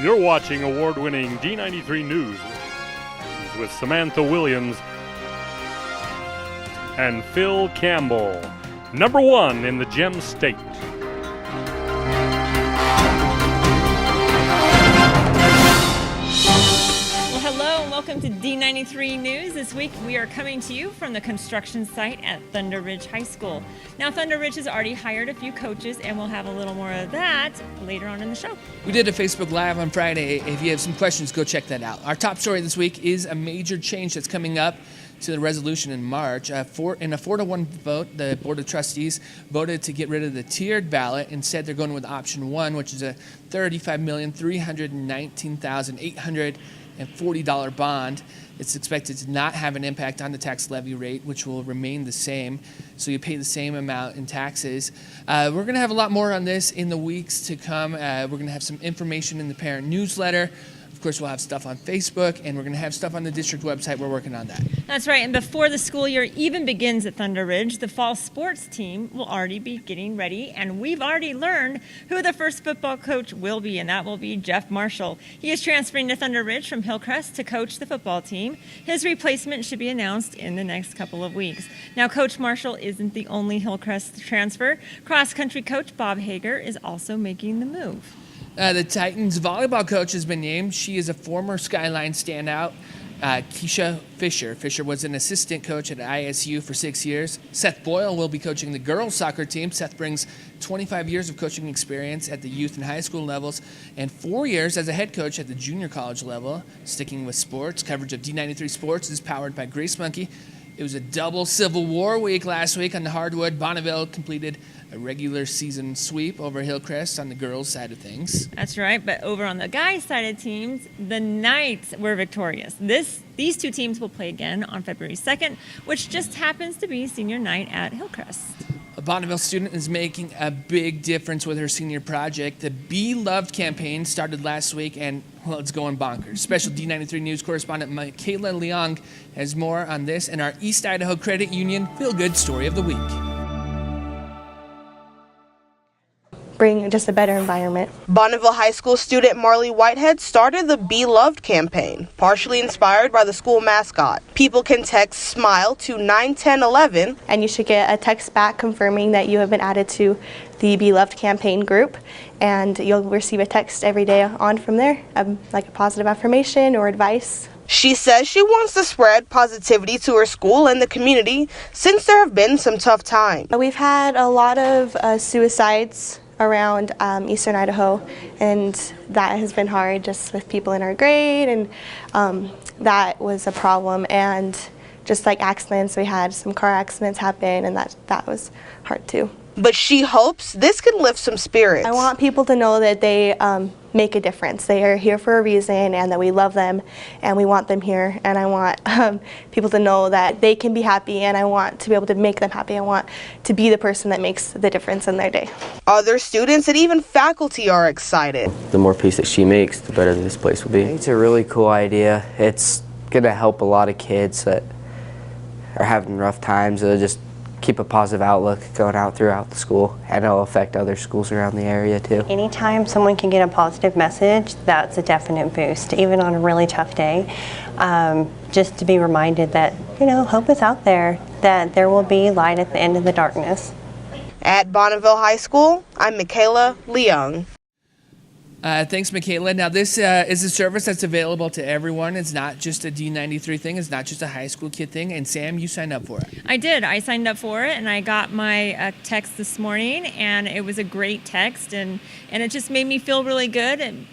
You're watching award-winning D93 News with Samantha Williams and Phil Campbell, number one in the Gem State. Welcome to D93 News. This week we are coming to you from the construction site at Thunder Ridge High School. Now Thunder Ridge has already hired a few coaches and we'll have a little more of that later on in the show. We did a Facebook Live on Friday. If you have some questions, go check that out. Our top story this week is a major change that's coming up to the resolution in March. In a 4-1 vote, the Board of Trustees voted to get rid of the tiered ballot. Instead, they're going with option one, which is a $35,319,840 bond. It's expected to not have an impact on the tax levy rate, which will remain the same. So you pay the same amount in taxes. We're going to have a lot more on this in the weeks to come. We're going to have some information in the parent newsletter. Of course, we'll have stuff on Facebook, and we're going to have stuff on the district website. We're working on that. That's right. And before the school year even begins at Thunder Ridge, the fall sports team will already be getting ready. And we've already learned who the first football coach will be, and that will be Jeff Marshall. He is transferring to Thunder Ridge from Hillcrest to coach the football team. His replacement should be announced in the next couple of weeks. Now, Coach Marshall isn't the only Hillcrest transfer. Cross-country coach Bob Hager is also making the move. The Titans volleyball coach has been named. She is a former Skyline standout, Keisha Fisher. Fisher was an assistant coach at ISU for 6 years. Seth Boyle will be coaching the girls soccer team. Seth brings 25 years of coaching experience at the youth and high school levels and 4 years as a head coach at the junior college level. Sticking with sports, coverage of D93 Sports is powered by Grace Monkey. It was a double Civil War week last week on the hardwood. Bonneville completed a regular season sweep over Hillcrest on the girls' side of things. That's right, but over on the guys' side of teams, the Knights were victorious. These two teams will play again on February 2nd, which just happens to be senior night at Hillcrest. A Bonneville student is making a big difference with her senior project. The Be Loved campaign started last week, and well, it's going bonkers. Special D93 News correspondent Michaela Leong has more on this and our East Idaho Credit Union Feel-Good Story of the Week. Bring just a better environment. Bonneville High School student Marley Whitehead started the Be Loved campaign, partially inspired by the school mascot. People can text SMILE to 91011. And you should get a text back confirming that you have been added to the Be Loved campaign group, and you'll receive a text every day on from there, like a positive affirmation or advice. She says she wants to spread positivity to her school and the community since there have been some tough times. We've had a lot of suicides around Eastern Idaho, and that has been hard just with people in our grade, and that was a problem. And just like accidents, we had some car accidents happen, and that was hard too. But she hopes this can lift some spirits. I want people to know that they make a difference. They are here for a reason, and that we love them and we want them here. And I want people to know that they can be happy, and I want to be able to make them happy. I want to be the person that makes the difference in their day. Other students and even faculty are excited. The more peace that she makes, the better this place will be. It's a really cool idea. It's going to help a lot of kids that are having rough times. It'll just keep a positive outlook going out throughout the school, and it'll affect other schools around the area too. Anytime someone can get a positive message, that's a definite boost, even on a really tough day. Just to be reminded that, hope is out there, that there will be light at the end of the darkness. At Bonneville High School, I'm Michaela Leong. Thanks, Michaela. Now, this is a service that's available to everyone. It's not just a D93 thing. It's not just a high school kid thing. And Sam, you signed up for it. I did. I signed up for it, and I got my text this morning, and it was a great text, and it just made me feel really good. And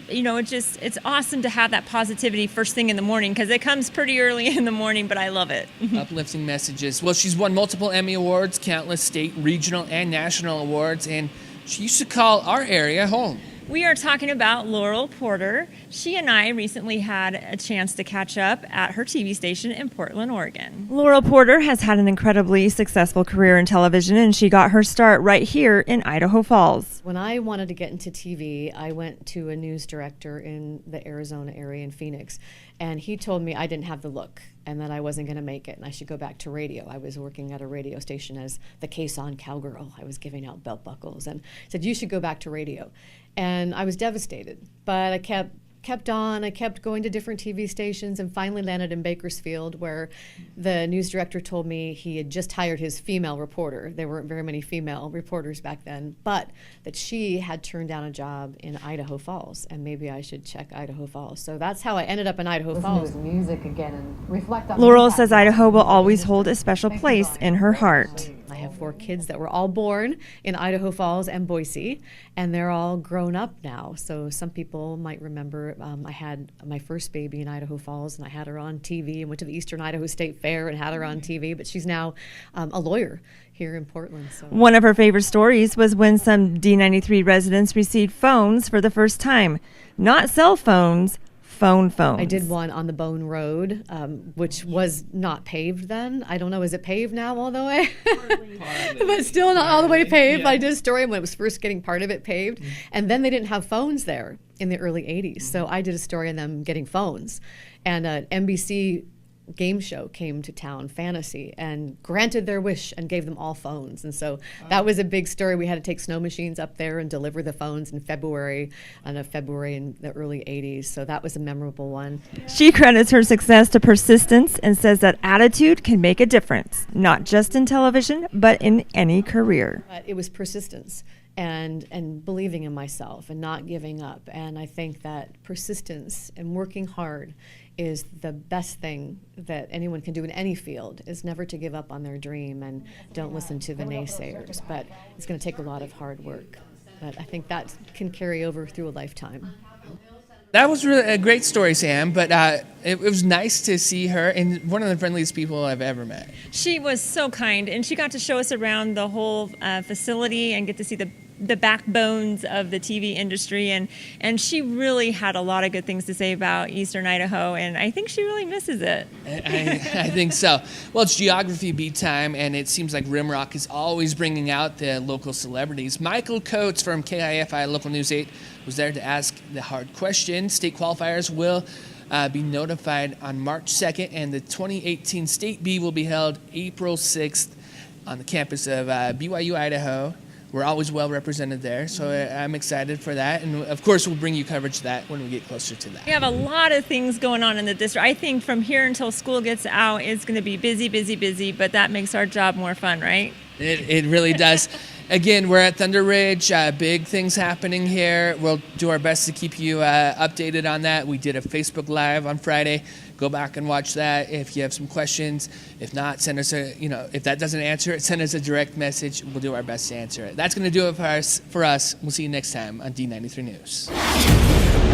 it's awesome to have that positivity first thing in the morning, because it comes pretty early in the morning, but I love it. Uplifting messages. Well, she's won multiple Emmy Awards, countless state, regional, and national awards, and she used to call our area home. We are talking about Laurel Porter. She and I recently had a chance to catch up at her TV station in Portland, Oregon. Laurel Porter has had an incredibly successful career in television, and she got her start right here in Idaho Falls. When I wanted to get into TV, I went to a news director in the Arizona area in Phoenix, and he told me I didn't have the look and that I wasn't going to make it and I should go back to radio. I was working at a radio station as the Quezon cowgirl. I was giving out belt buckles and said, you should go back to radio. And I was devastated, but I kept on. I kept going to different TV stations and finally landed in Bakersfield, where the news director told me he had just hired his female reporter. There weren't very many female reporters back then, but that she had turned down a job in Idaho Falls, and maybe I should check Idaho Falls. So that's how I ended up in Idaho Falls. Music again and reflect on Laurel says Idaho will always hold a special place in her heart. I have 4 kids that were all born in Idaho Falls and Boise, and they're all grown up now. So some people might remember I had my first baby in Idaho Falls, and I had her on TV and went to the Eastern Idaho State Fair and had her on TV, but she's now a lawyer here in Portland. So. One of her favorite stories was when some D93 residents received phones for the first time. Not cell phones, phones. I did one on the Bone Road, which was not paved then. I don't know, is it paved now all the way? But still not all the way paved. Yeah. I did a story when it was first getting part of it paved. Mm-hmm. And then they didn't have phones there in the early 80s. Mm-hmm. So I did a story on them getting phones. And an NBC game show came to town, Fantasy, and granted their wish and gave them all phones. And so that was a big story. We had to take snow machines up there and deliver the phones in February in the early 80s. So that was a memorable one. She credits her success to persistence and says that attitude can make a difference, not just in television, but in any career. But it was persistence and believing in myself and not giving up. And I think that persistence and working hard is the best thing that anyone can do in any field, is never to give up on their dream and don't listen to the naysayers. But it's going to take a lot of hard work. But I think that can carry over through a lifetime. That was really a great story, Sam, but it was nice to see her, and one of the friendliest people I've ever met. She was so kind, and she got to show us around the whole facility and get to see the backbones of the TV industry, and she really had a lot of good things to say about Eastern Idaho, and I think she really misses it. I think so. Well, it's Geography Beat time, and it seems like Rimrock is always bringing out the local celebrities. Michael Coates from KIFI Local News 8 was there to ask the hard question. State qualifiers will be notified on March 2nd, and the 2018 State B will be held April 6th on the campus of BYU, Idaho. We're always well represented there, so I'm excited for that. And, of course, we'll bring you coverage of that when we get closer to that. We have a lot of things going on in the district. I think from here until school gets out, it's going to be busy, busy, busy, but that makes our job more fun, right? It really does. Again, we're at Thunder Ridge. Big things happening here. We'll do our best to keep you updated on that. We did a Facebook Live on Friday. Go back and watch that if you have some questions. If not, send us if that doesn't answer it, send us a direct message. We'll do our best to answer it. That's going to do it for us. We'll see you next time on D93 News.